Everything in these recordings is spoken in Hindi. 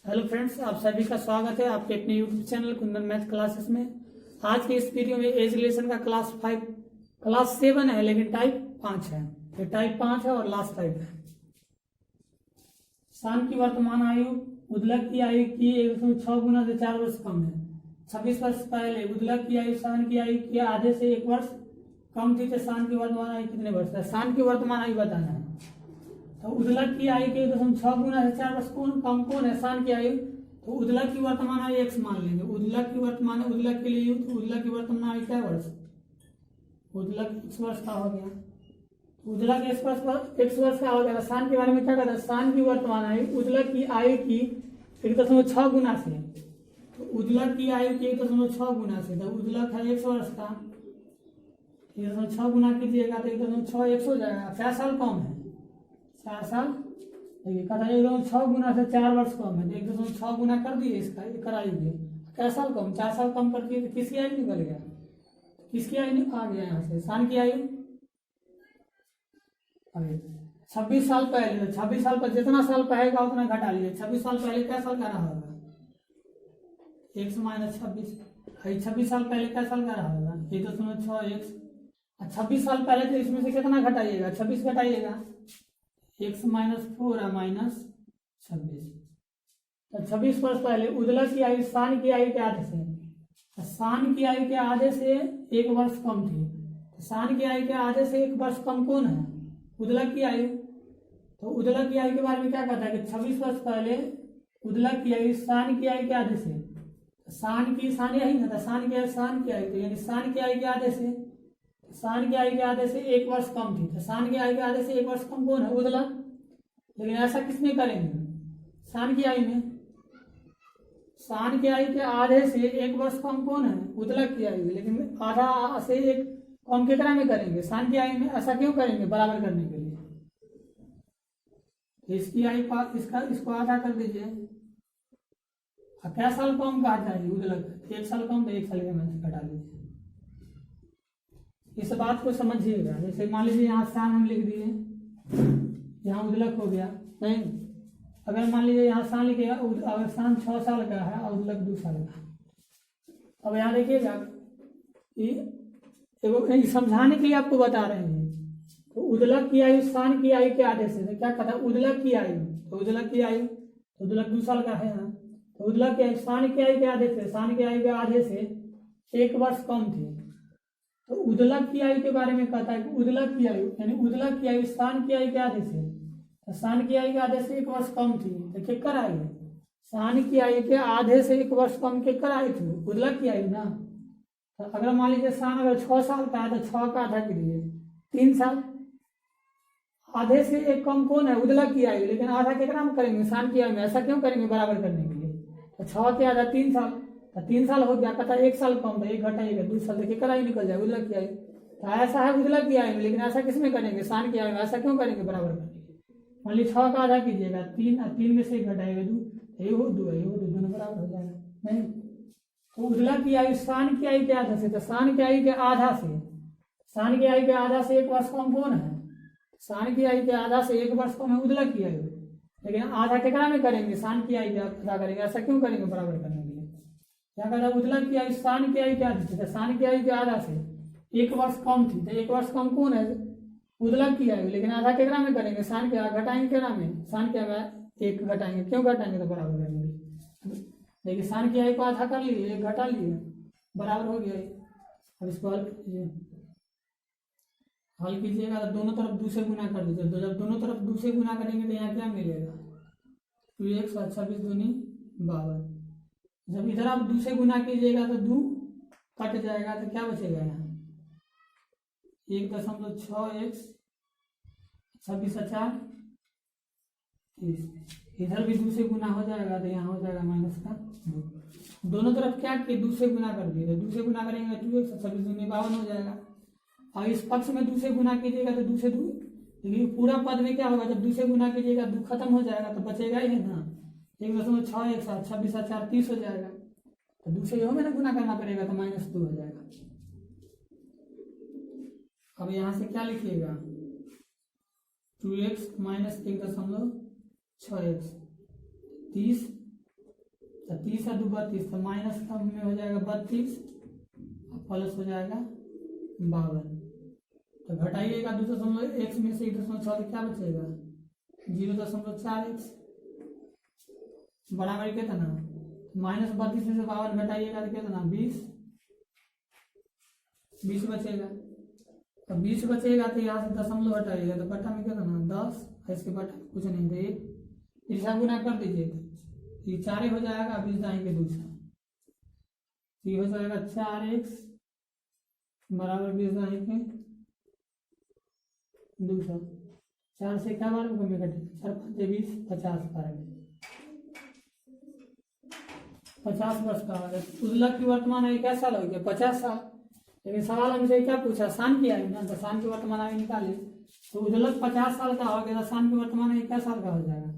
हेलो फ्रेंड्स, आप सभी का स्वागत है आपके अपने YouTube channel Kundan math classes में। आज के इस वीडियो में एज रिलेशन का क्लास 7 है, लेकिन टाइप 5 है। ये टाइप 5 है और लास्ट टाइप है। शान की वर्तमान आयु उदलक की आयु की 1.6 गुना से 4 वर्ष कम है। 26 वर्ष पहले उदलक की आयु शान की आयु के आधे से 1 वर्ष कम थी, तो शान की वर्तमान आयु कितने वर्ष है? शान की वर्तमान आयु बताना है। तो उदलक की आयु के 1.6 गुना से 4 वर्ष कौन है? शान की आयु। तो उदलक की वर्तमान आयु x मान लेंगे। उदलक के लिए तो उदलक की वर्तमान आयु क्या वर्ष? उदलक x वर्ष का हो गया। उदलक x वर्ष का हो गया। शान के बारे में क्या कहता है? शान की वर्तमान आयु उदलक की आयु की 1.6 गुना से। तो उदलक की आयु की 1.6 गुना से, तो उदलक है x वर्ष का, 1.6 गुना कीजिएगा तो 1.6 x हो जाएगा। 4 साल कम है, 4 साल। देखिए कहता है 1.6 गुना से 4 वर्ष कम है, तो 1.6 गुना कर दिए इसका, ये कराइए। क्या साल कम? 4 साल कम करके तो किसकी आयु निकल गया? किसकी आयु आ गया यहाँ से? शान की आयु। अरे 26 साल पहले, 26 साल पर जितना साल पहलेगा उतना घटा लीजिए। 26 साल पहले क्या साल का रहा होगा? 1 माइनस 26। 26 साल पहले क्या साल का रहा होगा? 1.6 x। 26 साल पहले तो इसमें से कितना घटाइएगा? 26 घटाइएगा। x माइनस 4 है माइनस 26। तो 26 वर्ष पहले उदलक की आयु शान की आयु के आधे से, शान की आयु के आधे से 1 वर्ष कम थी। तो शान की आयु के आधे से 1 वर्ष कम कौन है? उदलक की आयु। तो उदलक की आयु के बारे में क्या कहता है कि 26 वर्ष पहले उदलक की आयु शान की आयु के आधे से, शान यही ना था, शान की आयु, तो यानी शान की आयु के आधे से, शान की आयु के आधे से 1 वर्ष कम थी। तो शान की आयु के आधे से 1 वर्ष कम कौन है? उदलक। लेकिन ऐसा किसमें करेंगे? शान की आयु में। शान की आयु के आधे से 1 वर्ष कम कौन है? उदलक की आयु। लेकिन आधा से 1 कम केकरा में करेंगे? शान की आयु में। ऐसा क्यों करेंगे? बराबर करने के लिए। इसकी आयु इसको आधा कर दीजिए। क्या साल कम कहा जाए? उदलक 1 साल कम, तो 1 साल के में घटा लीजिए। इस बात को समझिएगा। जैसे मान लीजिए यहाँ शान हम लिख दिए, यहाँ उदलक हो गया। नहीं, अगर मान लीजिए यहाँ शान लिखिएगा, अगर शान 6 साल का है और उदलक 2 साल का। अब यहाँ देखिएगा ये समझाने के लिए आपको बता रहे हैं। तो उदलक की आयु शान की आयु के आधे से, तो क्या कहता है? उदलक की आयु। तो उदलक की आयु, तो उदलक 2 साल का है यहाँ। तो उदलक की आयु शान की आयु के आधे से, शान की आयु के आधे से 1 वर्ष कम थी। तो उदलक की आयु के बारे में कहता है कि उदलक की आयु, यानी उदलक की आयु शान की आयु के आधे से, तो शान की आयु के आधे से 1 वर्ष कम थी। तो क्या कर आई? शान की आयु के आधे से 1 वर्ष कम के कर आई थी? उदलक की आयु ना। तो अगर मान लीजिए शान अगर 6 साल का है, तो 6 का आधा कीजिए 3 साल। आधे से 1 कम कौन है? उदलक की आयु। लेकिन आधा केकरा में करेंगे? शान की आयु में। ऐसा क्यों करेंगे? बराबर करने के लिए। तो 6 के आधा 3 साल, तो 3 साल हो गया। कहता है 1 साल कम, तो 1 घटाइएगा 2 साल, देखिए कराई निकल जाए उदलक की आयु। तो ऐसा है उदलक की आयु में। लेकिन ऐसा किस में करेंगे? शान की आयु में। ऐसा क्यों करेंगे? बराबर करने के लिए। मान लीजिए 6 का आधा कीजिएगा 3 में से 1 घटाएगा 2, ये हो 2 है, ये हो 2, दोनों बराबर हो जाएगा। नहीं, तो उदलक की आयु शान की आयु के आधा से, तो शान की आयु के आधा से, शान की आयु के आधा से 1 वर्ष कम कौन है? शान की आयु के आधा से 1 वर्ष कम है उदलक की आयु। लेकिन आधा केकरा में करेंगे? शान की आयु के आधा करेंगे। ऐसा क्यों करेंगे? बराबर करने के लिए। क्या कहता है? उदलक की आयु शान की आयु के आधे से, शान की आयु के आधा से 1 वर्ष कम थी। तो 1 वर्ष कम कौन है? उदलक की आयु। लेकिन आधा केकरा में करेंगे? शान के घटाएंगे केकरा में? शान के में 1 घटाएंगे। क्यों घटाएंगे? तो बराबर करेंगे। देखिए शान की आयु को आधा कर लिए, 1 घटा लिए, बराबर हो गया। अब इसको हल कीजिए। हल कीजिएगा तो दोनों तरफ 2 से गुना कर दीजिए। तो जब दोनों तरफ 2 से गुना करेंगे तो यहाँ क्या मिलेगा? 2x और 26 दूनी 52। जब इधर आप 2 से गुना कीजिएगा तो 2 कट जाएगा, तो क्या बचेगा यहाँ? 1.6x 26 4 30। इधर भी 2 से गुना हो जाएगा, तो यहाँ हो जाएगा माइनस का 2। दोनों तरफ क्या किए? 2 से गुना कर दिए। तो 2 से गुना करेंगे 2x 26 दूनी 52 हो जाएगा। और इस पक्ष में 2 से गुना कीजिएगा तो 2 से 2, लेकिन पूरा पद में क्या होगा? जब 2 से गुना कीजिएगा 2 खत्म हो जाएगा, तो बचेगा ही है ना 1.6 1 26 4 30 हो जाएगा। तो 2 से में ना गुना करना पड़ेगा, तो -2 हो जाएगा। अब यहाँ से क्या लिखिएगा? 2x - 1.6x 30 30 है 2 32, तो माइनस का में हो जाएगा 32 और प्लस हो जाएगा 52। तो घटाइएगा 2.x में से 1.6 तो क्या बचेगा 0.4x बराबर कितना -32 में से 52 घटाइएगा तो कितना 20 बचेगा। तो 20 बचेगा तो यहाँ से दशमलव हटाइएगा तो बटा में कितना 10, इसके बटा में कुछ नहीं तो 1, इसका गुना कर दीजिए तो ये 4 हो जाएगा 20 दाएंगे दूसरा, ये हो जाएगा 4x बराबर 20 दाएंगे दूसरा। 4 से क्या बार में कटेगा 4 5 20 50 बार 50 वर्ष का हो गया। उजलक की वर्तमान आयु क्या साल हो गया 50 साल। लेकिन सवाल हमसे क्या पूछा शान की आयु ना, तो शान की वर्तमान आयु निकाले तो उजलक 50 साल का हो गया तो शान की वर्तमान आयु क्या साल का हो जाएगा,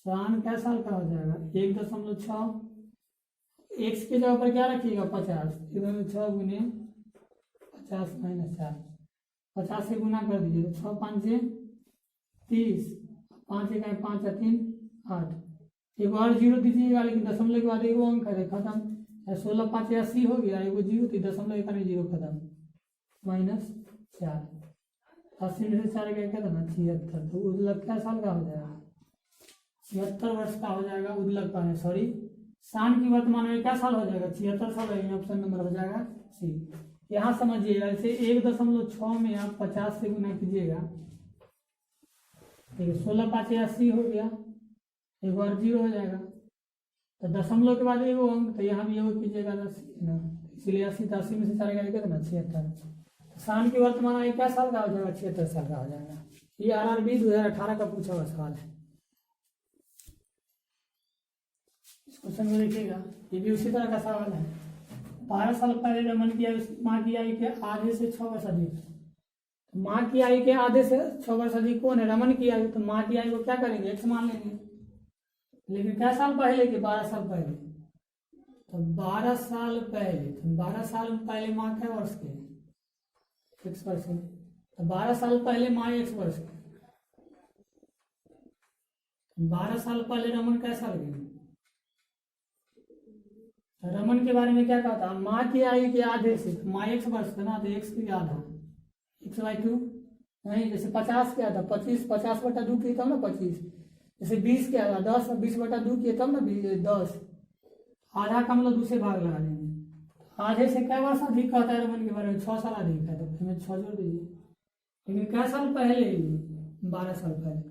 शान क्या साल का हो जाएगा 1.6 एक्स की जगह पर क्या रखिएगा 50, 6 गुने 50 माइनस 4, 50 से गुना कर दीजिए 6 5 से 30, 5 1 5 3 8, एक और जीरो दीजिएगा लेकिन दशमलव के बाद एक अंक है खत्म, 16 5 80 हो गया, एगो जीरो थी दशमलव एक जीरो खत्म -4, 80 में से 4 गया कितना 76। तो उजलक क्या साल का हो जाएगा 76 वर्ष का हो जाएगा उजलक का है। सॉरी शान की वर्तमान में क्या साल हो जाएगा 76 साल है, ऑप्शन नंबर हो जाएगा सी। यहाँ समझिएगा इसे 1.6 में आप 50 से गुना कीजिएगा, ठीक है 16 5 80 हो गया, एक बार जीरो हो जाएगा तो दशमलव के बाद एगो अंक, तो यहाँ भी एगो कीजिएगा 10 ना, इसलिए 80 में से 4 गया कितना 76। शान की वर्तमान आयु क्या साल का हो जाएगा 76 साल का हो जाएगा। ये RRB 2018 का पूछा हुआ सवाल है। इस क्वेश्चन में देखिएगा ये भी उसी तरह का सवाल है। 12 साल पहले रमन की आयु माँ की आयु के आधे से 6 वर्ष अधिक, माँ की आयु के आधे से 6 वर्ष अधिक कौन है रमन की आयु, तो माँ की आयु को क्या करेंगे x मान लेंगे, लेकिन क्या साल पहले के 12 साल पहले, तो 12 साल पहले, तो 12 साल पहले माँ क्या वर्ष के x वर्ष के, तो 12 साल पहले माँ x वर्ष के, 12 साल पहले रमन क्या साल के, रमन के बारे में क्या कहा था माँ की आयु के आधे से, माँ x वर्ष का ना तो x की आधा x/2 नहीं, जैसे 50 क्या था 25, 50/2 की तब ना 25, जैसे 20 क्या था 10, 20/2 किए तब ना 10, आधा का मतलब दूसरे भाग लगा देंगे, आधे से क्या वर्ष अधिक कहता है रमन के बारे में 6 साल अधिक है, तो फिर 6 जोड़ दीजिए। लेकिन क्या साल पहले 12 साल पहले,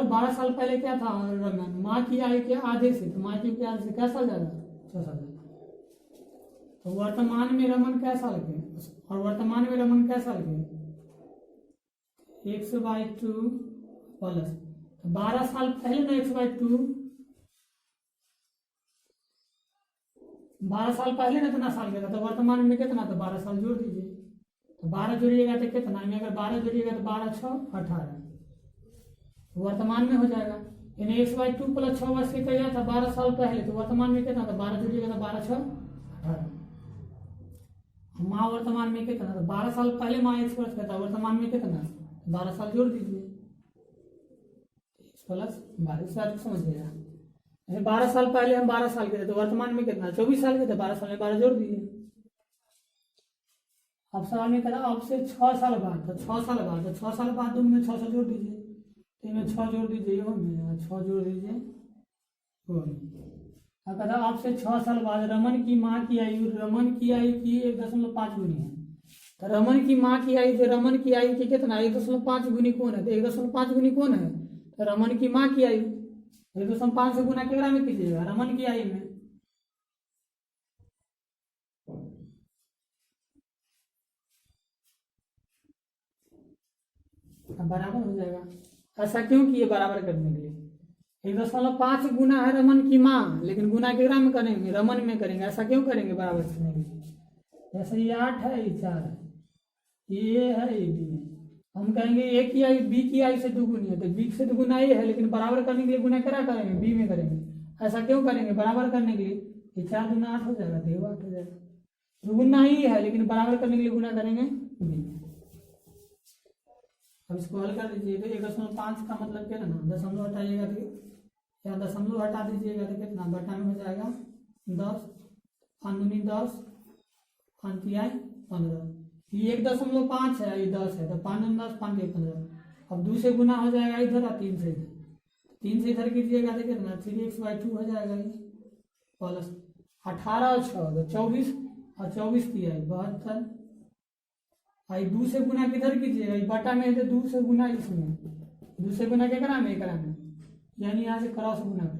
12 साल पहले क्या था रमन माँ की आयु के आधे से, तो माँ की आयु से क्या साल ज़्यादा 6 साल ज़्यादा। तो वर्तमान में रमन क्या साल के, और वर्तमान में रमन क्या साल के x/2 प्लस 12 साल पहले ना x/2, 12 साल पहले ना कितना साल का था, तो वर्तमान में कितना, तो 12 साल जोड़ दीजिए, तो 12 जोड़िएगा तो कितना में, अगर 12 जोड़िएगा तो 12 6 18, वर्तमान में हो जाएगा। यानी x/2 प्लस 6 वर्ष की क्या था 12 साल पहले, तो वर्तमान में कितना था 12 जोड़िएगा तो 12 6 18, माँ वर्तमान में कितना, तो 12 साल पहले माँ x वर्ष का था, वर्तमान में कितना 12 साल जोड़ दीजिए प्लस 12 साल समझिएगा। जैसे 12 साल पहले हम 12 साल के थे तो वर्तमान में कितना 24 साल के थे, 12 साल में 12 जोड़ दीजिए। अब सवाल में कहता अब से 6 साल बाद, तो 6 साल बाद, तो 6 साल बाद दोनों में 6 जोड़ दीजिए, तो इनमें 6 जोड़ दीजिए, हो में 6 जोड़ दीजिए हो में। अब कहता अब से 6 साल बाद रमन की माँ की आयु, रमन की आयु की 1.5 गुनी है, तो रमन की माँ की आयु, रमन की आयु की कितना 1.5 गुनी कौन है, तो 1.5 गुनी कौन है, तो रमन की माँ की आयु, 1.5 से गुना केकरा में कीजिएगा रमन की आयु में, बराबर हो जाएगा। ऐसा क्यों किए बराबर करने के लिए, 1.5 गुना है रमन की माँ, लेकिन गुना केकरा में करेंगे रमन में करेंगे, ऐसा क्यों करेंगे बराबर करने के लिए। जैसे ये 8 है ये 4 है, ये है ये बी है, हम कहेंगे ए की आयु बी की आयु से 2 गुनी है, तो बी से 2 गुना ए है, लेकिन बराबर करने के लिए गुना क्या करेंगे बी में करेंगे। ऐसा क्यों करेंगे बराबर करने के लिए, ये 4 गुना 8 हो जाएगा, तो 8 हो जाएगा, 2 गुना ही है लेकिन बराबर करने के लिए गुना करेंगे बी में। अब इसको हल कर दीजिए, तो 1.5 का मतलब क्या ना दशमलव हटाइएगा तो यहाँ दशमलव हटा दीजिएगा तो कितना बटा में हो जाएगा 10, 5 दूनी 10, 5 तिहाई 15। ये 1.5 है, ये 10 है, तो 5 दूनी 10, 5 तिहाई 15। अब 2 से गुना हो जाएगा इधर और 3 से इधर, 3 से इधर कीजिएगा तो कितना 3x/2 हो जाएगा ये, प्लस 18 और 6 तो 24 और 24 तिहाई 72। आई 2 से गुना किधर कीजिएगा, बटा में तो 2 से गुना इसमें, 2 से गुना एकरा में, यानी यहाँ से क्रॉस गुना कर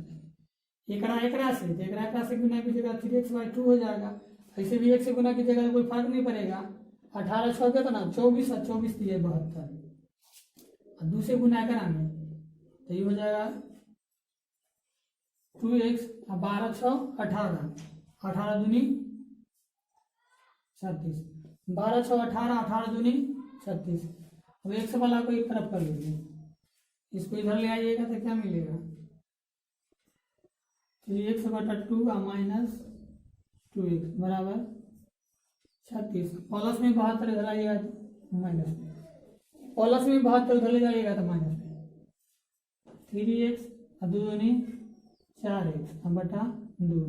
एकरा से, तो एकरा से गुना कीजिएगा 3x/2 हो जाएगा। ऐसे भी 1 से गुना कीजिएगा तो कोई फर्क नहीं पड़ेगा। 18 6 कितना 24 और 24 तिहाई 72, और 2 से गुना एकरा में तो ये हो जाएगा 2x, 12 6 18, 18 दूनी 36, 12 6 18, 18 दूनी 36। अब x वाला को एक तरफ कर लीजिए, इसको इधर ले आइएगा तो क्या मिलेगा 3x/2 माइनस 2x बराबर 36। प्लस में 72 इधर आइएगा माइनस में, प्लस में 72 इधर ले जाइएगा तो माइनस में 3x और 2 दूनी 4x बटा 2,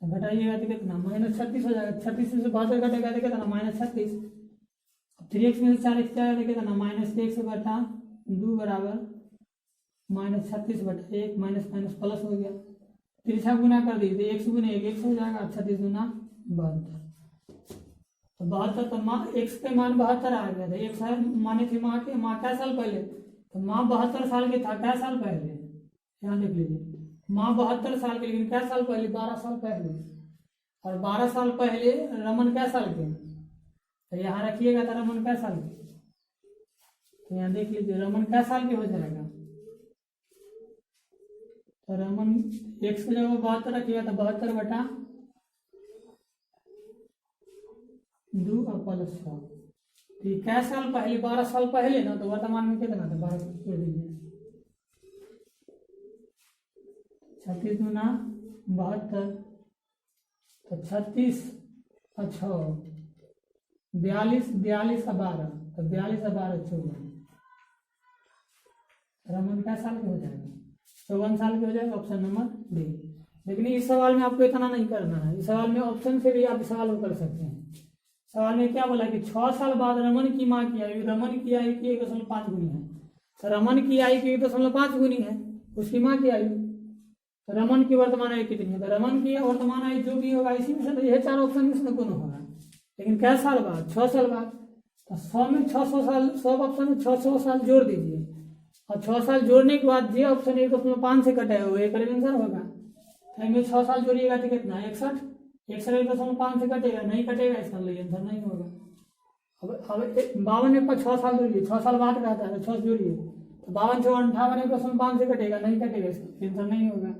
घटाइएगा तो कितना -36 हो जाएगा। 36 में से 72 घटेगा तो कितना -36। 3x में से 4x जाएगा तो कितना -6 बटा 2 बराबर -36/1 माइनस माइनस प्लस हो गया। तिरछा गुना कर दीजिए, 1 गुना 1 1 हो जाएगा, 36 दूना 72। तो 72 तो माँ x के मान 72 आ गया था। एक माने थी माँ के, माँ क्या साल पहले, तो माँ 72 साल के था, क्या साल पहले यहाँ देख लीजिए, माँ 72 साल के, लेकिन क्या साल पहले 12 साल पहले, और 12 साल पहले रमन क्या साल के, तो यहाँ रखिएगा तो रमन क्या साल के, तो यहाँ देख लीजिए रमन क्या साल के हो जाएगा, तो रमन x की जगह 72 रखिएगा तो 72 बटा 2 और प्लस 6। तो क्या साल पहले 12 साल पहले ना, तो वर्तमान में कितना था 12 जोड़ दीजिए, 36 दूना 72, तो 36 और 6 42, 42 और 12, तो 42 और 12 54। रमन क्या साल के हो जाएगा 54 साल के हो जाएगा, ऑप्शन नंबर डी। लेकिन इस सवाल में आपको इतना नहीं करना है, इस सवाल में ऑप्शन से भी आप सवाल कर सकते हैं। सवाल में क्या बोला कि 6 साल बाद रमन की माँ की आयु, रमन की आयु की 1.5 गुनी है, तो रमन की आयु की 1.5 गुनी है उसकी माँ की आयु, तो रमन की वर्तमान आयु कितनी है, तो रमन की वर्तमान आयु जो भी होगा इसी में से, तो यह 4 ऑप्शन में से कौन होगा। लेकिन क्या साल बाद 6 साल बाद, तो 100 में 600 साल, 100 ऑप्शन में 600 साल जोड़ दीजिए, और 6 साल जोड़ने के बाद जो ऑप्शन 1.5 से कटे हुए एक आंसर होगा। तो 6 साल जोड़िएगा तो कितना 61, 1.5 से कटेगा, नहीं कटेगा, इसका आंसर नहीं होगा। अब 52 में 6 साल जोड़िए, 6 साल बाद रहता है तो 6 जोड़िए, तो 52 6 58 1.5 से कटेगा, नहीं कटेगा, इसका आंसर नहीं होगा।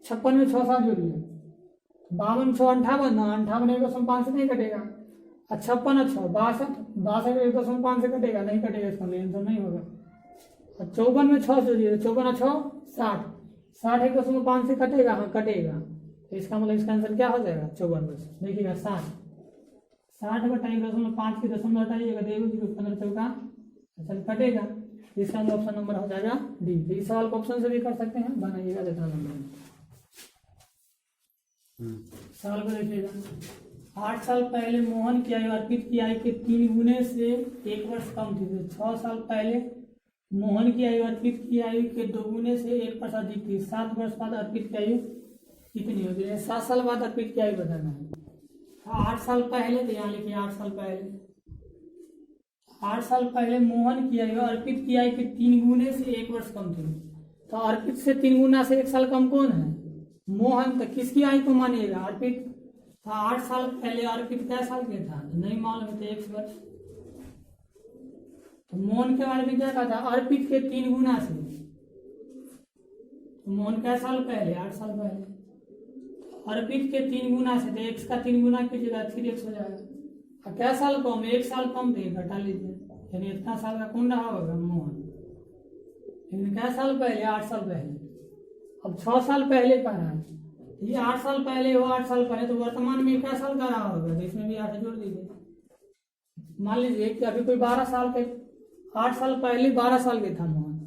56 में 6 साल जोड़िए, 52 6 58, 58 1.5 से नहीं कटेगा, और 56 और 6 62, 62 1.5 से कटेगा, नहीं कटेगा, इसका आंसर नहीं होगा। और 54 में 6 जोड़िए, 54 और 6 60, 60 1.5 से कटेगा, हाँ कटेगा, तो इसका मतलब इसका आंसर क्या हो जाएगा 54 में से, देखिएगा 60, 60 बटा 1.5 की दशमलव हटाइएगा, 15 चौका अच्छा कटेगा, इसका ऑप्शन नंबर हो जाएगा डी। तो इस सवाल को ऑप्शन से भी कर सकते हैं, बनाइएगा जितना नंबर। सवाल को देखिएगा, 8 साल पहले मोहन की आयु अर्पित की आयु के 3 गुने से 1 वर्ष कम थी। 6 साल पहले मोहन की आयु अर्पित की आयु के 2 गुने से 1 वर्ष अधिक थी। 7 वर्ष बाद अर्पित की आयु कितनी होगी, 7 साल बाद अर्पित की आयु बताना है। 8 साल पहले, तो यहाँ लिखिए 8 साल पहले, 8 साल पहले मोहन की आयु अर्पित की आयु के 3 गुने से 1 वर्ष कम थी। तो अर्पित से 3 गुना से 1 साल कम कौन है, मोहन। तो किसकी आयु को मानिएगा, अर्पित। तो 8 साल पहले अर्पित क्या साल के था, नहीं मालूम है, तो 1 वर्ष। तो मोहन के बारे में क्या कहा था, अर्पित के 3 गुना से, तो मोहन क्या साल पहले 8 साल पहले, अर्पित के 3 गुना से, तो x का 3 गुना कीजिएगा 3x हो जाएगा। और क्या साल कम, 1 साल कम थे, घटा लीजिए, यानी इतना साल का कौन रहा होगा मोहन। लेकिन क्या साल पहले 8 साल पहले, अब 6 साल पहले का रहा है, ये 8 साल पहले वो 8 साल पहले, तो वर्तमान में क्या साल का रहा होगा, तो इसमें भी 8 जोड़ दीजिए। मान लीजिए कि अभी कोई 12 साल के, 8 साल पहले 12 साल के था मोहन,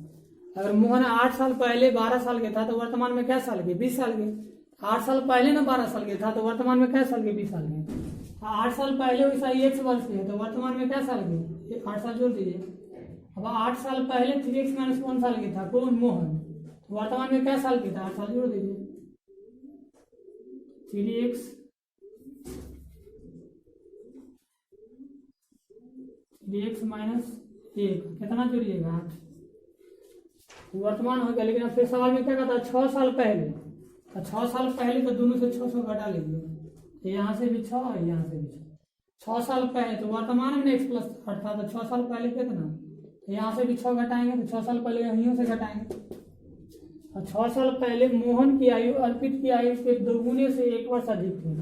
अगर मोहन 8 साल पहले 12 साल के था तो वर्तमान में क्या साल के? 20 साल के। 8 साल पहले ना 12 साल के था तो वर्तमान में क्या साल के? 20 साल के। 8 साल पहले वैसा ही 1 वर्ष के है तो वर्तमान में क्या साल के? 8 साल जोड़ दीजिए। अब 8 साल पहले 3x माइनस कौन साल के था? कौन? मोहन। तो वर्तमान में क्या साल के था? 8 साल जोड़ दीजिए। 3x माइनस 1 कितना जोड़िएगा? 8 वर्तमान हो गया। लेकिन अब फिर सवाल में क्या कहता है? 6 साल पहले। तो 6 साल पहले तो दोनों से 600 घटा लीजिए। तो यहाँ से भी 6 और यहाँ से भी 6 साल पहले तो वर्तमान में x प्लस 8 था तो 6 साल पहले कितना? तो यहाँ से भी 6 घटाएंगे तो 6 साल पहले यहीं से घटाएंगे। और 6 साल पहले मोहन की आयु अर्पित की आयु के दोगुने से 1 वर्ष अधिक थी।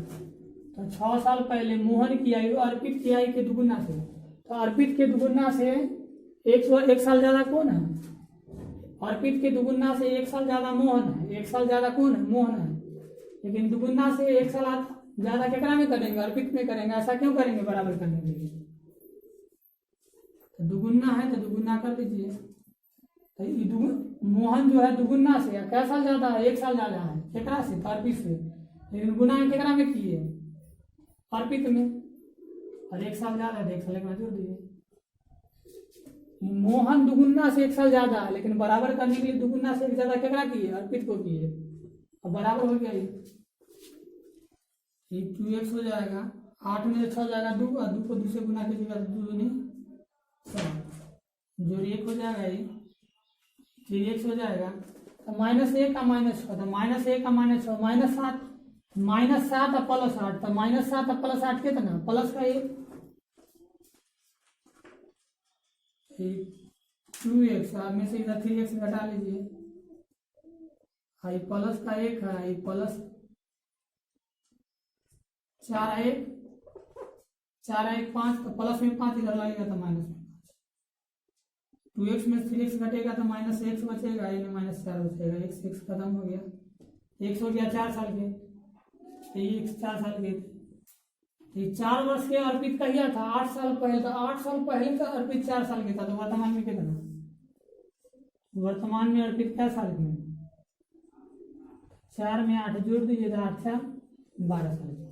तो 6 साल पहले मोहन की आयु अर्पित की आयु के दुगुना से, तो अर्पित के दुगुना से 1 साल ज्यादा कौन है? अर्पित के दुगुना से 1 साल ज्यादा मोहन है। 1 साल ज्यादा कौन है? मोहन है। लेकिन दुगुना से 1 साल ज्यादा केकरा में करेंगे? अर्पित में करेंगे। ऐसा क्यों करेंगे? बराबर करने के लिए। तो दुगुना है तो दुगुना कर दीजिए। तो मोहन जो है दुगुना से क्या साल ज्यादा है? 1 साल ज्यादा है। केकरा से? तो अर्पित से। लेकिन गुना केकरा में किए? अर्पित में। और 1 साल ज्यादा है 1 साल के बाद जोड़ दीजिए। मोहन दुगुना से 1 साल ज्यादा है लेकिन बराबर करने के लिए दुगुना से 1 ज्यादा केकरा किए? अर्पित को किए। अब बराबर हो गया ये 2x हो जाएगा। 8 में 6 जाएगा 2 और 2 को 2 से गुना कीजिएगा तो 2 दूनी 7 जोड़ 1 हो जाएगा। ये 3x हो जाएगा। तो -1 का -6 तो -1 का -6 -7 और प्लस 8 तो -7 और प्लस 8 कितना? प्लस का 1 2x में से इधर 3x घटा लीजिए। आई प्लस का 1 है। आई प्लस 4 5 तो प्लस में 5 इधर लगेगा तो माइनस में 2x में 3x घटेगा तो -x बचेगा। ये -4 बचेगा। x खत्म हो गया। x हो गया 4 साल के। x 4 साल के 4 वर्ष के अर्पित का किया था 8 साल पहले। तो 8 साल पहले का अर्पित 4 साल के था तो वर्तमान में कितना? वर्तमान में अर्पित क्या साल के? 4 में 8 जोड़ दीजिए तो 8 4 12 साल के।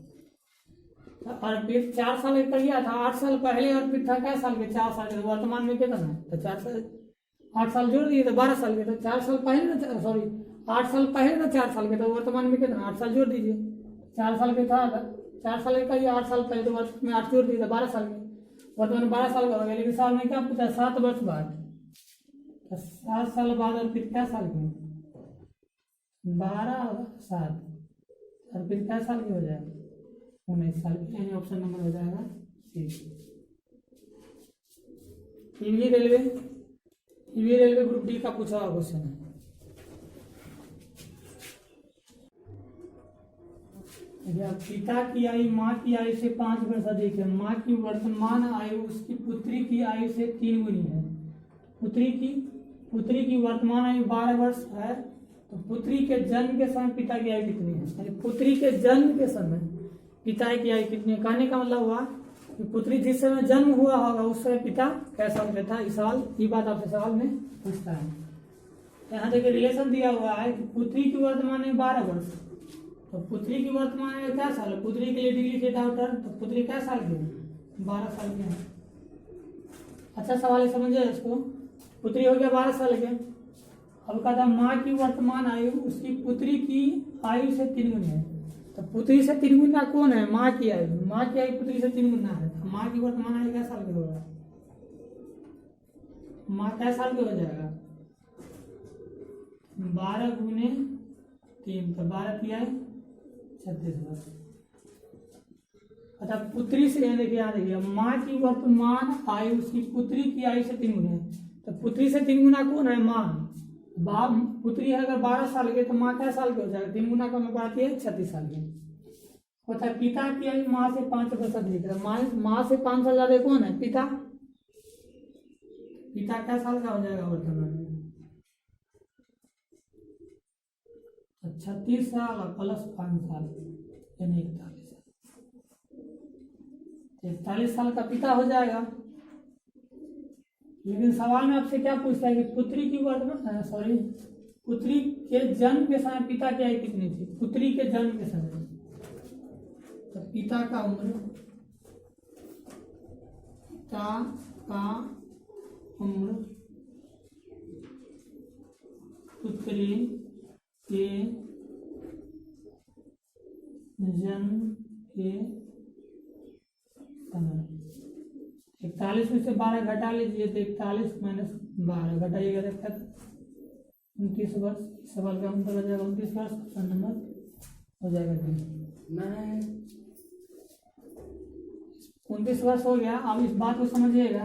तो अर्पित 4 साल का किया था। 8 साल पहले अर्पित था क्या साल के? 4 साल के। तो वर्तमान में कितना? तो 4 साल 8 साल जोड़ दिए तो 12 साल के। तो 4 साल पहले ना 8 साल पहले ना 4 साल के। तो वर्तमान में कितना? 8 साल जोड़ दीजिए। 4 साल के था 4 साल का ही 8 साल पहले तो वर्ष में 8 जोड़ दिए तो 12 साल के। वर्तमान 12 साल का हो गया। लेकिन साल में क्या पूछा? 7 वर्ष बाद। तो 7 साल बाद अर्पित क्या साल के? 12 और 7 अर्पित क्या साल के हो जाएगा? 19 साल के। यानी ऑप्शन नंबर हो जाएगा सी। ईवी रेलवे ग्रुप डी का पूछा हुआ क्वेश्चन है। पिता की आयु माँ की आयु से 5 वर्ष अधिक है। माँ की वर्तमान आयु उसकी पुत्री की आयु से 3 गुनी है। पुत्री की वर्तमान आयु 12 वर्ष है। तो पुत्री के जन्म के समय पिता की आयु कितनी है? यानी पुत्री के जन्म के समय पिता की आयु कितनी है? कहने का मतलब हुआ कि पुत्री जिस समय जन्म हुआ होगा उस समय पिता कैसा होता था। इस सवाल ये बात आपसे सवाल में पूछता है। यहाँ देखिए रिलेशन दिया हुआ है कि पुत्री की वर्तमान आयु 12 वर्ष। तो पुत्री की वर्तमान आयु क्या साल है? पुत्री के लिए डिग्री के डॉक्टर। तो पुत्री क्या साल की है? 12 साल की है। अच्छा सवाल है, समझिए इसको। पुत्री हो गया 12 साल के। अब कहता माँ की वर्तमान आयु उसकी पुत्री की आयु से 3 गुना है। तो पुत्री से 3 गुना कौन है? माँ की आयु। माँ की आयु पुत्री से 3 गुना है। तो माँ की वर्तमान आयु क्या साल की होगा? माँ क्या साल की हो जाएगा? 12 गुने 3 तो 12 की आयु 36 वर्ष। अच्छा पुत्री से यहाँ देखिए माँ की वर्तमान आयु उसकी पुत्री की आयु से 3 गुना है। तो पुत्री से 3 गुना कौन है? माँ। पुत्री है अगर 12 साल के तो माँ क्या साल के हो जाएगा? 3 गुना का मैं बात है 36 साल के होता है। पिता की आयु माँ से 5 वर्ष अधिक है। माँ से 5 साल ज्यादा कौन है? पिता। पिता क्या साल का हो जाएगा वर्तमान में? 36 साल प्लस 5 साल यानी 41 साल। 41 साल का पिता हो जाएगा। लेकिन सवाल में आपसे क्या पूछता है कि पुत्री की वर्तमान पुत्री के जन्म के समय पिता की आयु कितनी थी? पुत्री के जन्म के समय तो पिता का उम्र पुत्री के जन्म के समय 41 में से 12 घटा लीजिए तो 41 माइनस 12 घटाइएगा देखा 29 वर्ष। सवाल का उत्तर हो जाएगा 29 वर्ष। ऑप्शन नंबर हो जाएगा 29 वर्ष हो गया। अब इस बात को समझिएगा।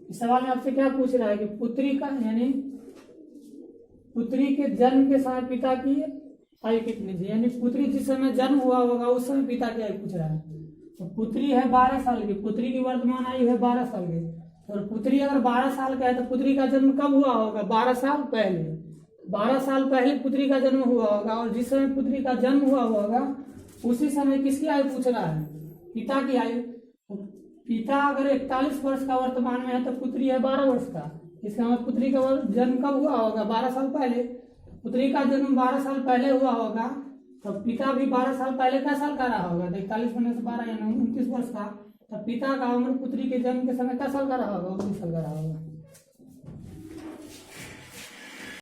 इस सवाल में आपसे क्या पूछ रहा है कि पुत्री का यानी पुत्री के जन्म के समय पिता की आयु कितनी थी, यानी पुत्री जिस समय जन्म हुआ होगा उस समय पिता की आयु पूछ रहा है। तो पुत्री है 12 साल की, पुत्री की वर्तमान आयु है 12 साल की। और पुत्री अगर 12 साल का है तो पुत्री का जन्म कब हुआ होगा? 12 साल पहले। 12 साल पहले पुत्री का जन्म हुआ होगा और जिस समय पुत्री का जन्म हुआ होगा उसी समय किसकी आयु पूछ रहा है? पिता की आयु। तो पिता अगर 41 वर्ष का वर्तमान में है तो पुत्री है 12 वर्ष का। इसका मतलब पुत्री का जन्म कब हुआ होगा? 12 साल पहले। पुत्री का जन्म 12 साल पहले हुआ होगा तो पिता भी 12 साल पहले का साल का रहा होगा? 41 में से 12 यानी 29 वर्ष का। तो पिता का उम्र पुत्री के जन्म के समय का साल का रहा होगा? 19 साल का रहा होगा।